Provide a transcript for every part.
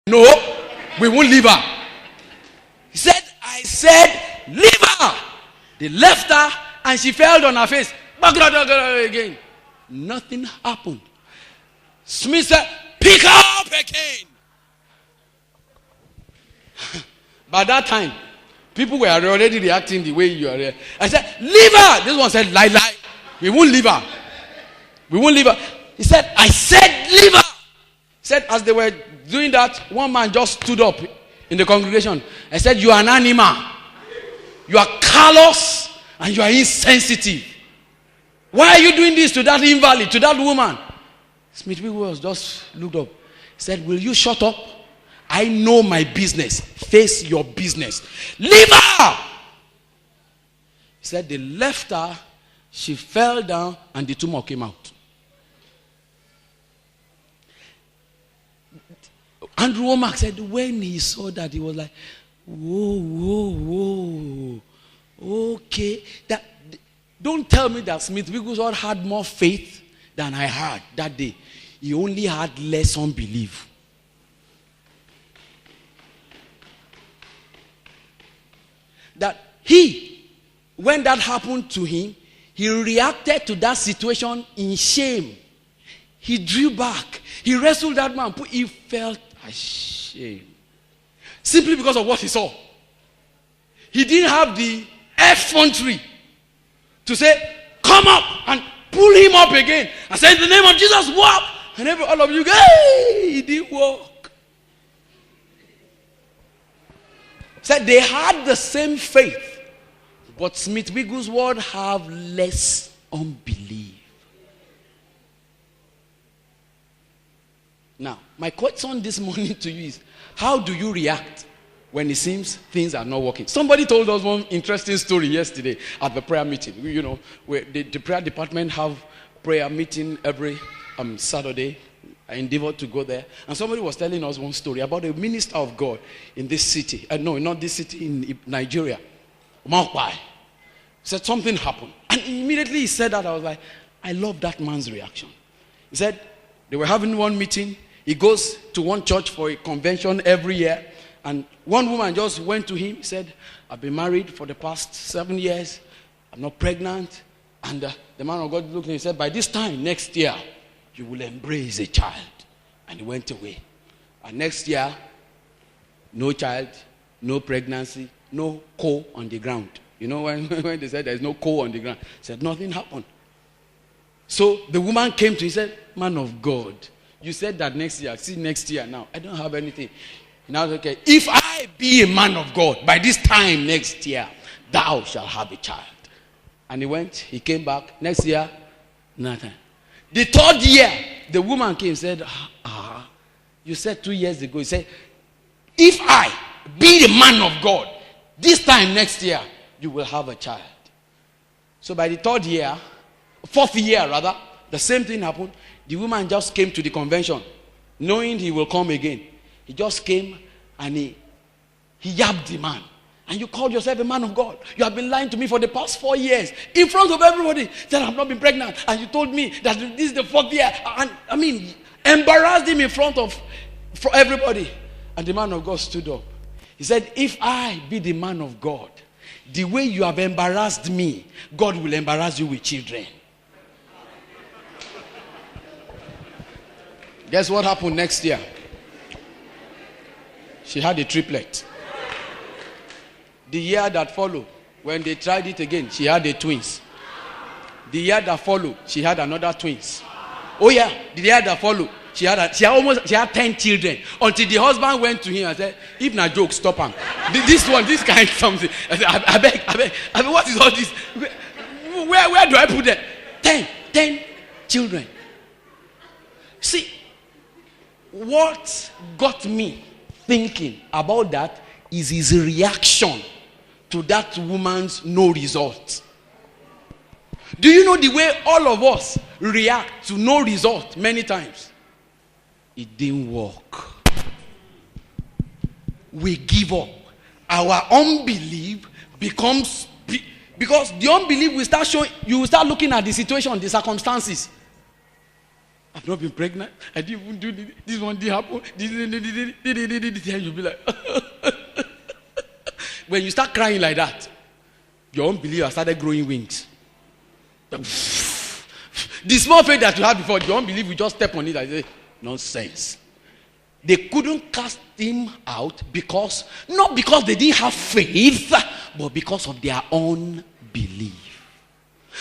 No, we won't leave her. He said, I said, leave her. They left her and she fell on her face. Again. Nothing happened. Smith said, pick her up again. By that time, people were already reacting the way you are. I said, leave her. This one said, lie. We won't leave her. We won't leave her. He said, I said, leave her. He said, as they were doing that, one man just stood up in the congregation. I said, you are an animal. You are callous and you are insensitive. Why are you doing this to that invalid, to that woman? Smith Wigglesworth just looked up. He said, will you shut up? I know my business. Face your business. Leave her. He said they left her. She fell down and the tumor came out. Andrew Womack said when he saw that, he was like, whoa. Okay. Don't tell me that Smith Wigglesworth had more faith than I had that day. He only had less unbelief. That when that happened to him, he reacted to that situation in shame. He drew back. He wrestled that man. He felt ashamed. Simply because of what he saw. He didn't have the effrontery to say, come up and pull him up again. And say, in the name of Jesus, walk. And all of you, hey, he didn't walk. Said they had the same faith, but Smith Wigglesworth have less unbelief. Now, my question this morning to you is, how do you react when it seems things are not working? Somebody told us one interesting story yesterday at the prayer meeting. You know, where the prayer department have prayer meeting every Saturday. I endeavored to go there. And somebody was telling us one story about a minister of God in this city. No, not this city, in Nigeria. Said something happened. And immediately he said that, I was like, I love that man's reaction. He said they were having one meeting. He goes to one church for a convention every year. And one woman just went to him. He said, I've been married for the past 7 years. I'm not pregnant. And the man of God looked at him and said, by this time next year, you will embrace a child. And he went away. And next year, no child, no pregnancy, no coal on the ground. You know when they said there's no coal on the ground, said nothing happened. So the woman came to him and said, man of God, you said that next year. See, next year now, I don't have anything. Now, okay, if I be a man of God, by this time next year, thou shalt have a child. And he went, he came back. Next year, nothing. The third year, the woman came and said, you said 2 years ago, you said, if I be the man of God, this time next year, you will have a child. So by the fourth year rather, the same thing happened. The woman just came to the convention, knowing he will come again. He just came and he yabbed the man. And you called yourself a man of God. You have been lying to me for the past 4 years. In front of everybody. That I've not been pregnant. And you told me that this is the 4th year. And embarrassed him for everybody. And the man of God stood up. He said, if I be the man of God, the way you have embarrassed me, God will embarrass you with children. Guess what happened next year? She had a triplet. The year that followed, when they tried it again, she had a twins. The year that followed, she had another twins. Oh yeah, the year that followed, she had 10 children. Until the husband went to him and said, if na joke, stop him. This kind of something. I said, I beg, what is all this? Where do I put them? 10 children. See, what got me thinking about that is his reaction to that woman's no result. Do you know the way all of us react to no result many times? It didn't work. We give up. Our unbelief becomes, because the unbelief will start showing, you will start looking at the situation, the circumstances. I've not been pregnant. I didn't even do this. This one didn't happen. And you'll be like, when you start crying like that, your unbelief has started growing wings. The small faith that you had before, your unbelief will just step on it and say, nonsense. They couldn't cast him out not because they didn't have faith, but because of their unbelief.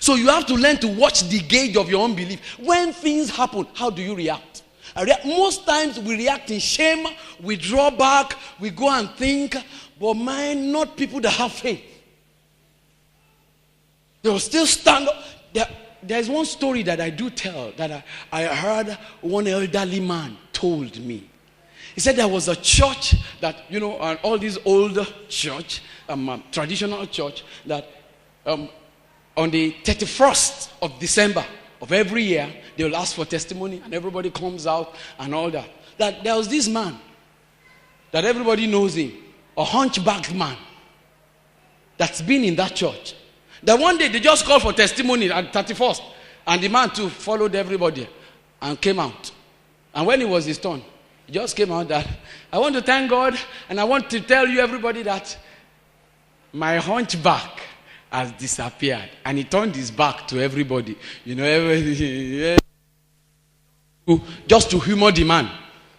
So you have to learn to watch the gauge of your unbelief. When things happen, how do you react? Most times we react in shame, we draw back, we go and think, but man, not people that have faith. They will still stand up. There's one story that I do tell that I heard one elderly man told me. He said there was a church that, all these old church, traditional church, that on the 31st of December of every year, they will ask for testimony and everybody comes out and all that. That there was this man that everybody knows him, a hunchback man that's been in that church. That one day they just called for testimony at 31st, and the man too followed everybody and came out. And when it was his turn, he just came out that, I want to thank God and I want to tell you everybody that my hunchback has disappeared. And he turned his back to everybody. Just to humor the man.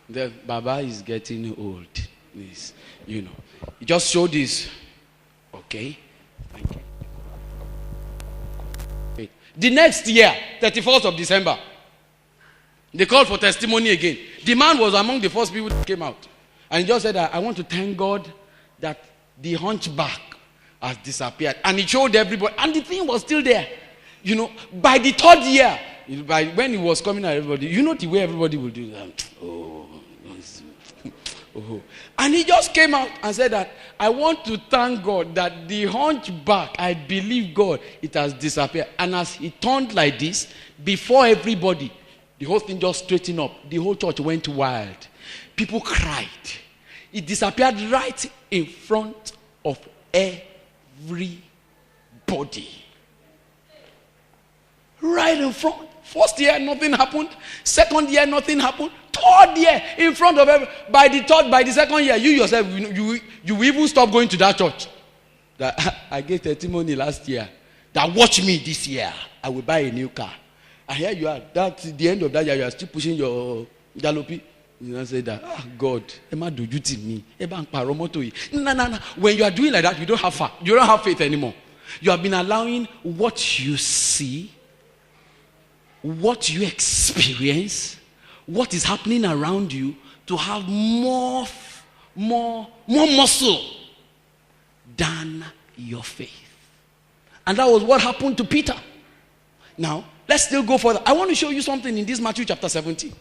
The Baba is getting old. He just showed this. Okay. Thank you. The next year, 31st of December, they called for testimony again. The man was among the first people that came out. And he just said, I want to thank God that the hunchback has disappeared. And he showed everybody. And the thing was still there. By the third year, when he was coming at everybody, the way everybody will do that. Oh. And he just came out and said that, I want to thank God that the hunchback, I believe God, it has disappeared. And as he turned like this, before everybody, the whole thing just straightened up. The whole church went wild. People cried. It disappeared right in front of everybody. Right in front. First year, nothing happened. Second year, nothing happened. Third year, in front of everybody. By the second year, you yourself, you even stop going to that church. That I gave testimony last year. That watch me this year. I will buy a new car. And here you are. That's the end of that year. You are still pushing your jalopy. You say that, God, Emma do you to me? No. When you are doing like that, you don't have faith anymore. You have been allowing what you see, what you experience, what is happening around you to have more muscle than your faith. And that was what happened to Peter. Now, let's still go further. I want to show you something in this Matthew chapter 17.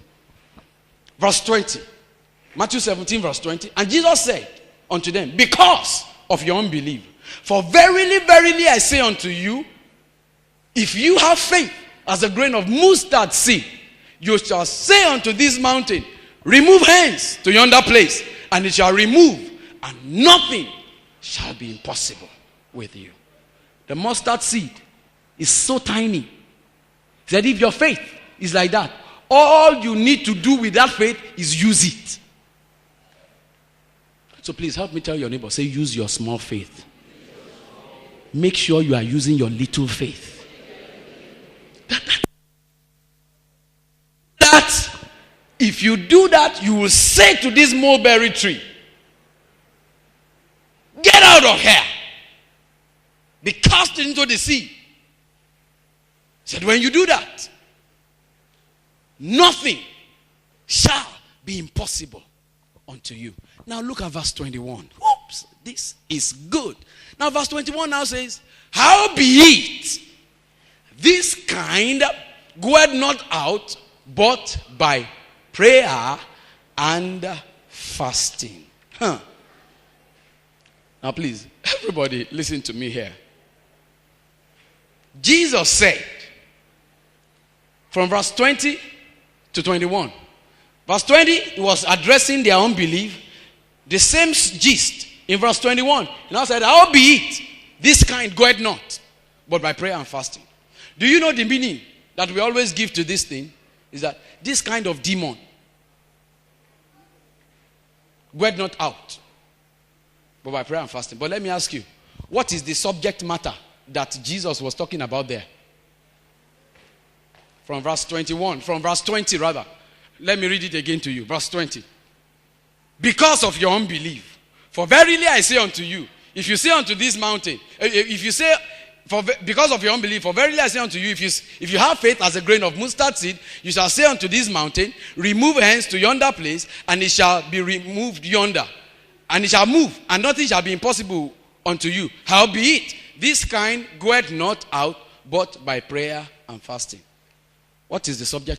Verse 20. Matthew 17 verse 20. And Jesus said unto them, because of your unbelief, for verily, verily I say unto you, if you have faith as a grain of mustard seed, you shall say unto this mountain, remove hence to yonder place, and it shall remove, and nothing shall be impossible with you. The mustard seed is so tiny. He said if your faith is like that, all you need to do with that faith is use it. So please help me tell your neighbor, say use your small faith. Make sure you are using your little faith. That if you do that, you will say to this mulberry tree, get out of here. Be cast into the sea. He said when you do that, nothing shall be impossible unto you. Now look at verse 21. Oops, this is good. Now verse 21 now says, howbeit this kind goeth not out but by prayer and fasting. Now please, everybody listen to me here. Jesus said, from verse 20 to 21. Verse 20, he was addressing their unbelief. The same gist in verse 21. He now said, howbeit this kind goeth not, but by prayer and fasting. Do you know the meaning that we always give to this thing? He is that this kind of demon went not out, but by prayer and fasting. But let me ask you, what is the subject matter that Jesus was talking about there? From verse 21, from verse 20 rather. Let me read it again to you. Verse 20. Because of your unbelief. For verily I say unto you, if you say unto this mountain, if you say, because of your unbelief, for verily I say unto you, if you have faith as a grain of mustard seed, you shall say unto this mountain, remove hence to yonder place, and it shall be removed yonder. And it shall move, and nothing shall be impossible unto you. Howbeit, this kind goeth not out, but by prayer and fasting. What is the subject